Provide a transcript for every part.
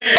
हरे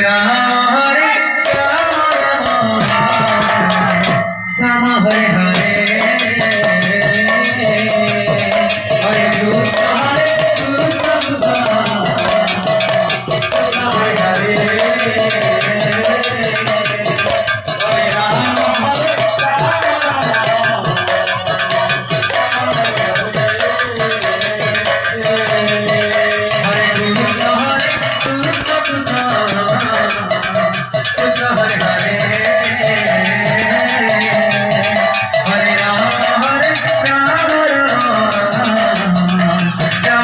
राम राम हरे हरे हरे कृष्ण हरे हरे हरे राम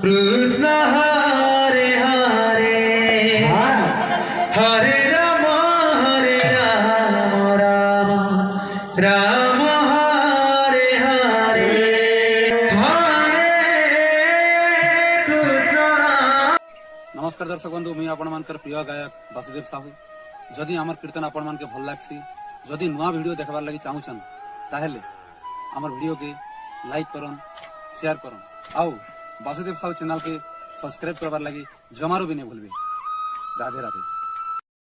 कृष्ण हरे हरे हरे राम राम राम हरे हरे हरे कृष्ण। नमस्कार दर्शक बंधु, मुझे आपण मानकर प्रिय गायक वासुदेव साहू। जदि आमर कीर्तन आपण मान के भल लागसी, जदि नुआ वीडियो देखबार लगी चाहूछन ताहेले आमर वीडियो के लाइक करन, शेयर करन, आउ वासुदेव साहू चैनल के सब्सक्राइब करबार लगी जमारो भी नहीं भूलबे। राधे राधे।